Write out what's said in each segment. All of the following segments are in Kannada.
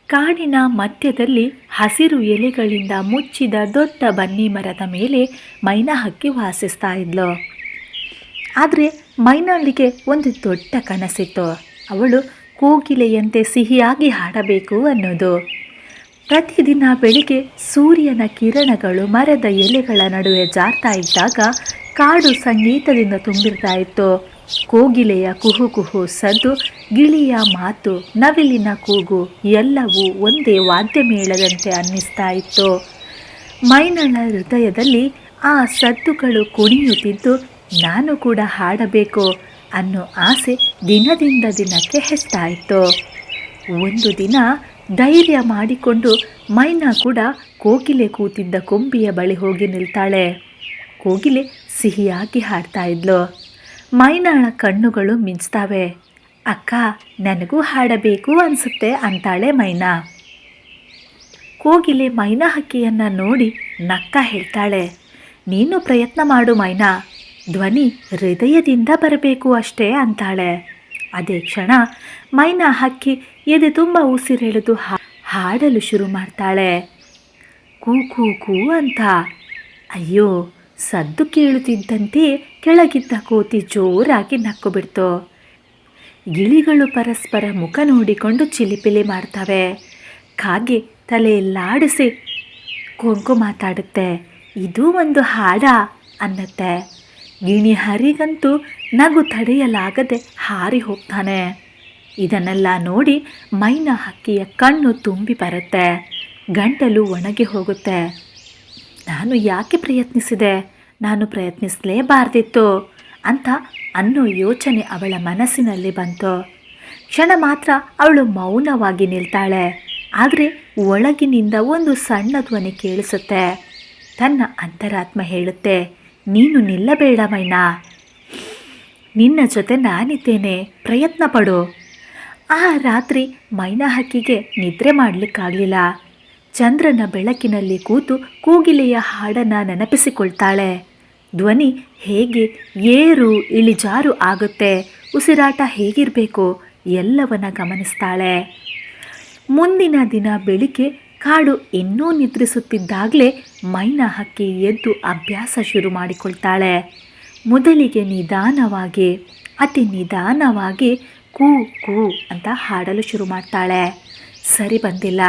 ಕಾಡಿನ ಮಧ್ಯದಲ್ಲಿ ಹಸಿರು ಎಲೆಗಳಿಂದ ಮುಚ್ಚಿದ ದೊಡ್ಡ ಬನ್ನಿ ಮರದ ಮೇಲೆ ಮೈನಾ ಹಕ್ಕಿ ವಾಸಿಸ್ತಾ ಇದ್ಲು. ಆದರೆ ಮೈನಾಳಿಗೆ ಒಂದು ದೊಡ್ಡ ಕನಸಿತ್ತು. ಅವಳು ಕೋಗಿಲೆಯಂತೆ ಸಿಹಿಯಾಗಿ ಹಾಡಬೇಕು ಅನ್ನೋದು. ಪ್ರತಿದಿನ ಬೆಳಿಗ್ಗೆ ಸೂರ್ಯನ ಕಿರಣಗಳು ಮರದ ಎಲೆಗಳ ನಡುವೆ ಜಾರ್ತಾ ಇದ್ದಾಗ ಕಾಡು ಸಂಗೀತದಿಂದ ತುಂಬಿರ್ತಾ ಇತ್ತು. ಕೋಗಿಲೆಯ ಕುಹು ಕುಹು ಸದ್ದು, ಗಿಳಿಯ ಮಾತು, ನವಿಲಿನ ಕೂಗು ಎಲ್ಲವೂ ಒಂದೇ ವಾದ್ಯಮೇಳದಂತೆ ಅನ್ನಿಸ್ತಾ ಇತ್ತು. ಮೈನಳ ಹೃದಯದಲ್ಲಿ ಆ ಸದ್ದುಗಳು ಕುಣಿಯುತ್ತಿದ್ದು, ನಾನು ಕೂಡ ಹಾಡಬೇಕು ಅನ್ನೋ ಆಸೆ ದಿನದಿಂದ ದಿನಕ್ಕೆ ಹೆಚ್ಚುತ್ತಾ ಇತ್ತು. ಒಂದು ದಿನ ಧೈರ್ಯ ಮಾಡಿಕೊಂಡು ಮೈನಾ ಕೂಡ ಕೋಗಿಲೆ ಕೂತಿದ್ದ ಕೊಂಬಿಯ ಬಳಿ ಹೋಗಿ ನಿಲ್ತಾಳೆ. ಕೋಗಿಲೆ ಸಿಹಿಯಾಗಿ ಹಾಡ್ತಾ ಇದ್ಲು. ಮೈನಾಳ ಕಣ್ಣುಗಳು ಮಿಂಚ್ತಾವೆ. ಅಕ್ಕ, ನನಗೂ ಹಾಡಬೇಕು ಅನಿಸುತ್ತೆ ಅಂತಾಳೆ ಮೈನಾ. ಕೋಗಿಲೆ ಮೈನಾ ಹಕ್ಕಿಯನ್ನು ನೋಡಿ ನಗ್ತಾ ಹೇಳ್ತಾಳೆ, ನೀನು ಪ್ರಯತ್ನ ಮಾಡು ಮೈನಾ, ಧ್ವನಿ ಹೃದಯದಿಂದ ಬರಬೇಕು ಅಷ್ಟೇ ಅಂತಾಳೆ. ಅದೇ ಕ್ಷಣ ಮೈನಾ ಹಕ್ಕಿ ಎದೆ ತುಂಬ ಉಸಿರೆಳೆದು ಹಾಡಲು ಶುರು ಮಾಡ್ತಾಳೆ. ಕೂ ಕೂ ಕೂ ಅಂತ. ಅಯ್ಯೋ, ಸದ್ದು ಕೇಳುತ್ತಿದ್ದಂತೆ ಕೆಳಗಿದ್ದ ಕೋತಿ ಜೋರಾಗಿ ನಕ್ಕು ಬಿಡ್ತು. ಗಿಳಿಗಳು ಪರಸ್ಪರ ಮುಖ ನೋಡಿಕೊಂಡು ಚಿಲಿಪಿಲಿ ಮಾಡ್ತವೆ. ಕಾಗೆ ತಲೆಯಲ್ಲಾಡಿಸಿ ಕೊಂಕು ಮಾತಾಡುತ್ತೆ, ಇದು ಒಂದು ಹಾಡ ಅನ್ನತ್ತೆ. ಗಿಣಿ ಹರಿಗಂತೂ ನಗು ತಡೆಯಲಾಗದೆ ಹಾರಿ ಹೋಗ್ತಾನೆ. ಇದನ್ನೆಲ್ಲ ನೋಡಿ ಮೈನಾ ಹಕ್ಕಿಯ ಕಣ್ಣು ತುಂಬಿ ಬರುತ್ತೆ, ಗಂಟಲು ಒಣಗಿ ಹೋಗುತ್ತೆ. ನಾನು ಯಾಕೆ ಪ್ರಯತ್ನಿಸಿದೆ, ನಾನು ಪ್ರಯತ್ನಿಸಲೇಬಾರ್ದಿತ್ತು ಅಂತ ಅನ್ನೋ ಯೋಚನೆ ಅವಳ ಮನಸ್ಸಿನಲ್ಲಿ ಬಂತು. ಕ್ಷಣ ಮಾತ್ರ ಅವಳು ಮೌನವಾಗಿ ನಿಲ್ತಾಳೆ. ಆದರೆ ಒಳಗಿನಿಂದ ಒಂದು ಸಣ್ಣ ಧ್ವನಿ ಕೇಳಿಸುತ್ತೆ. ತನ್ನ ಅಂತರಾತ್ಮ ಹೇಳುತ್ತೆ, ನೀನು ನಿಲ್ಲಬೇಡ ಮೈನಾ, ನಿನ್ನ ಜೊತೆ ನಾನಿದ್ದೇನೆ, ಪ್ರಯತ್ನ ಪಡು. ಆ ರಾತ್ರಿ ಮೈನಾ ಹಕ್ಕಿಗೆ ನಿದ್ರೆ ಮಾಡಲಿಕ್ಕಾಗಲಿಲ್ಲ. ಚಂದ್ರನ ಬೆಳಕಿನಲ್ಲಿ ಕೂತು ಕೋಗಿಲೆಯ ಹಾಡನ್ನು ನೆನಪಿಸಿಕೊಳ್ತಾಳೆ. ಧ್ವನಿ ಹೇಗೆ ಏರು ಇಳಿಜಾರು ಆಗುತ್ತೆ, ಉಸಿರಾಟ ಹೇಗಿರಬೇಕು ಎಲ್ಲವನ್ನ ಗಮನಿಸ್ತಾಳೆ. ಮುಂದಿನ ದಿನ ಬೆಳಿಗ್ಗೆ ಕಾಡು ಇನ್ನೂ ನಿದ್ರಿಸುತ್ತಿದ್ದಾಗಲೇ ಮೈನಾ ಹಕ್ಕಿ ಎದ್ದು ಅಭ್ಯಾಸ ಶುರು ಮಾಡಿಕೊಳ್ತಾಳೆ. ಮೊದಲಿಗೆ ನಿಧಾನವಾಗಿ, ಅತಿ ನಿಧಾನವಾಗಿ ಕೂ ಕೂ ಅಂತ ಹಾಡಲು ಶುರು ಮಾಡ್ತಾಳೆ. ಸರಿ ಬಂದಿಲ್ಲ,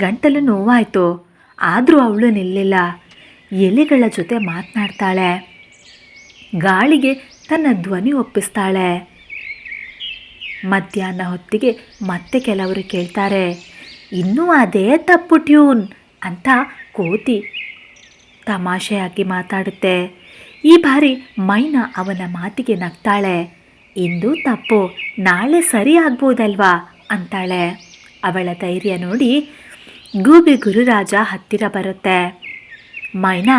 ಗಂಟಲು ನೋವಾಯಿತು. ಆದರೂ ಅವಳು ನಿಲ್ಲಿಲ್ಲ. ಎಲೆಗಳ ಜೊತೆ ಮಾತನಾಡ್ತಾಳೆ, ಗಾಳಿಗೆ ತನ್ನ ಧ್ವನಿ ಒಪ್ಪಿಸ್ತಾಳೆ. ಮಧ್ಯಾಹ್ನ ಹೊತ್ತಿಗೆ ಮತ್ತೆ ಕೆಲವರು ಕೇಳ್ತಾರೆ, ಇನ್ನೂ ಅದೇ ತಪ್ಪು ಟ್ಯೂನ್ ಅಂತ ಕೋತಿ ತಮಾಷೆಯಾಗಿ ಮಾತಾಡುತ್ತೆ. ಈ ಬಾರಿ ಮೈನಾ ಅವನ ಮಾತಿಗೆ ನಗ್ತಾಳೆ. ಇಂದು ತಪ್ಪು, ನಾಳೆ ಸರಿ ಆಗ್ಬೋದಲ್ವಾ ಅಂತಾಳೆ. ಅವಳ ಧೈರ್ಯ ನೋಡಿ ಗೂಬೆ ಗುರುರಾಜ ಹತ್ತಿರ ಬರುತ್ತೆ. ಮೈನಾ,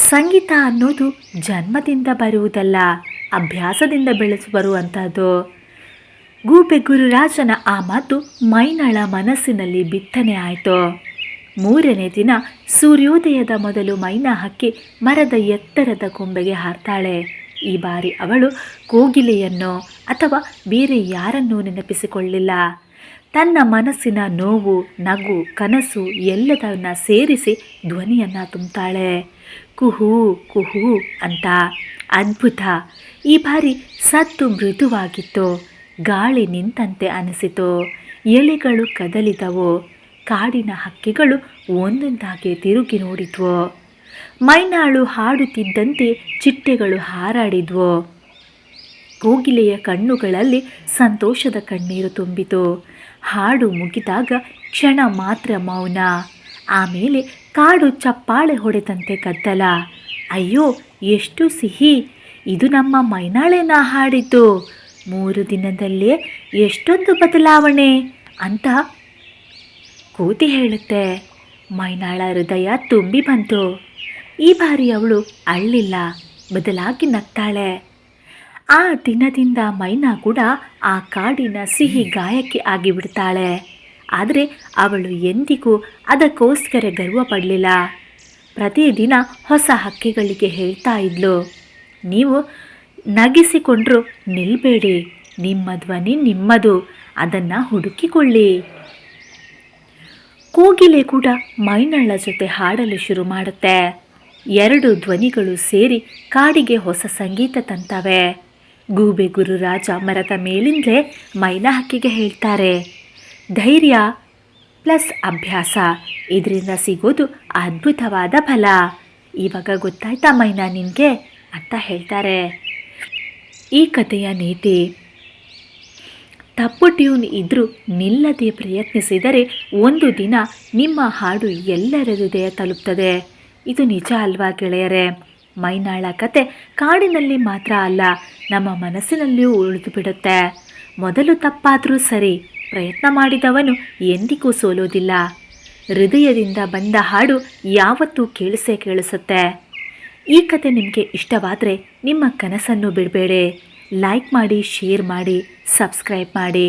ಸಂಗೀತ ಅನ್ನೋದು ಜನ್ಮದಿಂದ ಬರುವುದಲ್ಲ, ಅಭ್ಯಾಸದಿಂದ ಬರುವಂಥದ್ದು. ಗೂಬೆ ಗುರುರಾಜನ ಆ ಮಾತು ಮೈನಾಳ ಮನಸ್ಸಿನಲ್ಲಿ ಬಿತ್ತನೆ ಆಯಿತು. 3ನೇ ದಿನ ಸೂರ್ಯೋದಯದ ಮೊದಲು ಮೈನಾ ಹಕ್ಕಿ ಮರದ ಎತ್ತರದ ಕೊಂಬೆಗೆ ಹಾರ್ತಾಳೆ. ಈ ಬಾರಿ ಅವಳು ಕೋಗಿಲೆಯನ್ನೋ ಅಥವಾ ಬೇರೆ ಯಾರನ್ನೂ ನೆನಪಿಸಿಕೊಳ್ಳಿಲ್ಲ. ತನ್ನ ಮನಸ್ಸಿನ ನೋವು, ನಗು, ಕನಸು ಎಲ್ಲದನ್ನ ಸೇರಿಸಿ ಧ್ವನಿಯನ್ನು ತುಂಬ್ತಾಳೆ. ಕುಹೂ ಕುಹೂ ಅಂತ. ಅದ್ಭುತ! ಈ ಬಾರಿ ಸದ್ದು ಮೃದುವಾಗಿತ್ತು. ಗಾಳಿ ನಿಂತಂತೆ ಅನಿಸಿತು. ಎಲೆಗಳು ಕದಲಿದವು. ಕಾಡಿನ ಹಕ್ಕಿಗಳು ಒಂದೊಂದಾಗಿ ತಿರುಗಿ ನೋಡಿದ್ವು. ಮೈನಾಳು ಹಾಡುತ್ತಿದ್ದಂತೆ ಚಿಟ್ಟೆಗಳು ಹಾರಾಡಿದ್ವು. ಕೋಗಿಲೆಯ ಕಣ್ಣುಗಳಲ್ಲಿ ಸಂತೋಷದ ಕಣ್ಣೀರು ತುಂಬಿತು. ಹಾಡು ಮುಗಿದಾಗ ಕ್ಷಣ ಮಾತ್ರ ಮೌನ. ಆಮೇಲೆ ಕಾಡು ಚಪ್ಪಾಳೆ ಹೊಡೆದಂತೆ ಗದ್ದಲ. ಅಯ್ಯೋ, ಎಷ್ಟು ಸಿಹಿ! ಇದು ನಮ್ಮ ಮೈನಾಳೆನ ಹಾಡಿದ್ದು. 3 ದಿನದಲ್ಲೇ ಎಷ್ಟೊಂದು ಬದಲಾವಣೆ ಅಂತ ಕೋತಿ ಹೇಳುತ್ತೆ. ಮೈನಾಳ ಹೃದಯ ತುಂಬಿ ಬಂತು. ಈ ಬಾರಿ ಅವಳು ಅಳ್ಳಿಲ್ಲ, ಬದಲಾಗಿ ನಗ್ತಾಳೆ. ಆ ದಿನದಿಂದ ಮೈನಾ ಕೂಡ ಆ ಕಾಡಿನ ಸಿಹಿ ಗಾಯಕಿ ಆಗಿಬಿಡ್ತಾಳೆ. ಆದರೆ ಅವಳು ಎಂದಿಗೂ ಅದಕ್ಕೋಸ್ಕರ ಗರ್ವ ಪಡಲಿಲ್ಲ. ಪ್ರತಿದಿನ ಹೊಸ ಹಕ್ಕಿಗಳಿಗೆ ಹೇಳ್ತಾ ಇದ್ಲು, ನೀವು ನಗಿಸಿಕೊಂಡ್ರೂ ನಿಲ್ಲಬೇಡಿ, ನಿಮ್ಮ ಧ್ವನಿ ನಿಮ್ಮದು, ಅದನ್ನು ಹುಡುಕಿಕೊಳ್ಳಿ. ಕೋಗಿಲೆ ಕೂಡ ಮೈನಳ್ಳ ಜೊತೆ ಹಾಡಲು ಶುರು ಮಾಡುತ್ತೆ. ಎರಡು ಧ್ವನಿಗಳು ಸೇರಿ ಕಾಡಿಗೆ ಹೊಸ ಸಂಗೀತ ತಂತವೆ. ಗೂಬೆ ಗುರುರಾಜ ಮರದ ಮೇಲಿಂದಲೇ ಮೈನಾ ಹಕ್ಕಿಗೆ ಹೇಳ್ತಾರೆ, ಧೈರ್ಯ ಪ್ಲಸ್ ಅಭ್ಯಾಸ, ಇದರಿಂದ ಸಿಗೋದು ಅದ್ಭುತವಾದ ಫಲ. ಇವಾಗ ಗೊತ್ತಾಯ್ತಾ ಮೈನಾ ನಿನಗೆ ಅಂತ ಹೇಳ್ತಾರೆ. ಈ ಕಥೆಯ ನೀತಿ, ತಪ್ಪು ಟ್ಯೂನ್ ಇದ್ರೂ ನಿಲ್ಲದೆ ಪ್ರಯತ್ನಿಸಿದರೆ ಒಂದು ದಿನ ನಿಮ್ಮ ಹಾಡು ಎಲ್ಲರ ಹೃದಯ ತಲುಪ್ತದೆ. ಇದು ನಿಜ ಅಲ್ವಾ ಗೆಳೆಯರೇ? ಮೈನಾಳ ಕತೆ ಕಾಡಿನಲ್ಲಿ ಮಾತ್ರ ಅಲ್ಲ, ನಮ್ಮ ಮನಸ್ಸಿನಲ್ಲಿಯೂ ಉಳಿದು ಬಿಡುತ್ತೆ. ಮೊದಲು ತಪ್ಪಾದರೂ ಸರಿ, ಪ್ರಯತ್ನ ಮಾಡಿದವನು ಎಂದಿಗೂ ಸೋಲೋದಿಲ್ಲ. ಹೃದಯದಿಂದ ಬಂದ ಹಾಡು ಯಾವತ್ತೂ ಕೇಳಿಸುತ್ತೆ. ಈ ಕತೆ ನಿಮಗೆ ಇಷ್ಟವಾದರೆ ನಿಮ್ಮ ಕನಸನ್ನು ಬಿಡಬೇಡಿ. ಲೈಕ್ ಮಾಡಿ, ಶೇರ್ ಮಾಡಿ, ಸಬ್ಸ್ಕ್ರೈಬ್ ಮಾಡಿ.